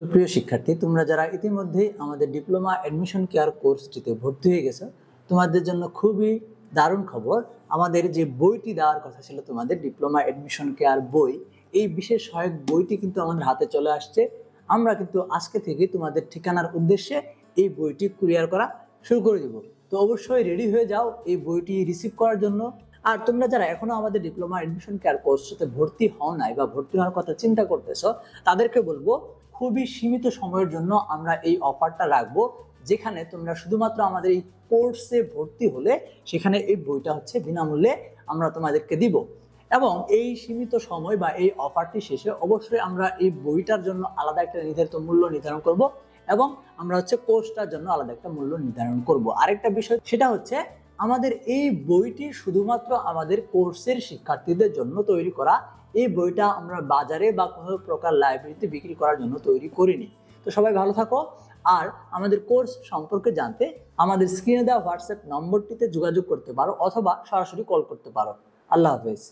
প্রিয় শিক্ষার্থী, তোমরা যারা ইতিমধ্যেই আমাদের ডিপ্লোমা অ্যাডমিশন কেয়ার কোর্সটিতে ভর্তি হয়ে গেছো, তোমাদের জন্য খুবই দারুণ খবর। আমাদের যে বইটি দেওয়ার কথা ছিল, তোমাদের ডিপ্লোমা অ্যাডমিশন কেয়ার বই, এই বিশেষ সহায়ক বইটি কিন্তু আমাদের হাতে চলে আসছে। আমরা কিন্তু আজকে থেকে তোমাদের ঠিকানার উদ্দেশ্যে এই বইটি কুরিয়ার করা শুরু করে দেব। তো অবশ্যই রেডি হয়ে যাও এই বইটি রিসিভ করার জন্য। আর তোমরা যারা এখনো আমাদের ডিপ্লোমা অ্যাডমিশন কেয়ার কোর্সটিতে ভর্তি হও নাই বা ভর্তি হওয়ার কথা চিন্তা করতেছো, তাদেরকে বলবো খুবই সীমিত সময়ের জন্য আমরা এই অফারটা রাখবো, যেখানে তোমরা শুধুমাত্র আমাদের এই কোর্সে ভর্তি হলে সেখানে এই বইটা বিনামূল্যে আমরা তোমাদেরকে দিব। এবং এই সীমিত সময় বা এই অফারটি শেষে অবশ্যই আমরা এই বইটার জন্য আলাদা একটা নির্ধারিত মূল্য নির্ধারণ করব এবং আমরা কোর্সটার জন্য আলাদা একটা মূল্য নির্ধারণ করব। আরেকটা বিষয় সেটা হচ্ছে, আমাদের এই বইটি শুধুমাত্র আমাদের কোর্সের শিক্ষার্থীদের জন্য তৈরি করা। এই বইটা আমরা বাজারে বা কোনো প্রকার লাইব্রেরিতে বিক্রি করার জন্য তৈরি করিনি। তো সবাই ভালো থাকো। আর আমাদের কোর্স সম্পর্কে জানতে আমাদের স্ক্রিনে দেওয়া হোয়াটসঅ্যাপ নম্বরটিতে যোগাযোগ করতে পারো অথবা সরাসরি কল করতে পারো। আল্লাহ হাফেজ।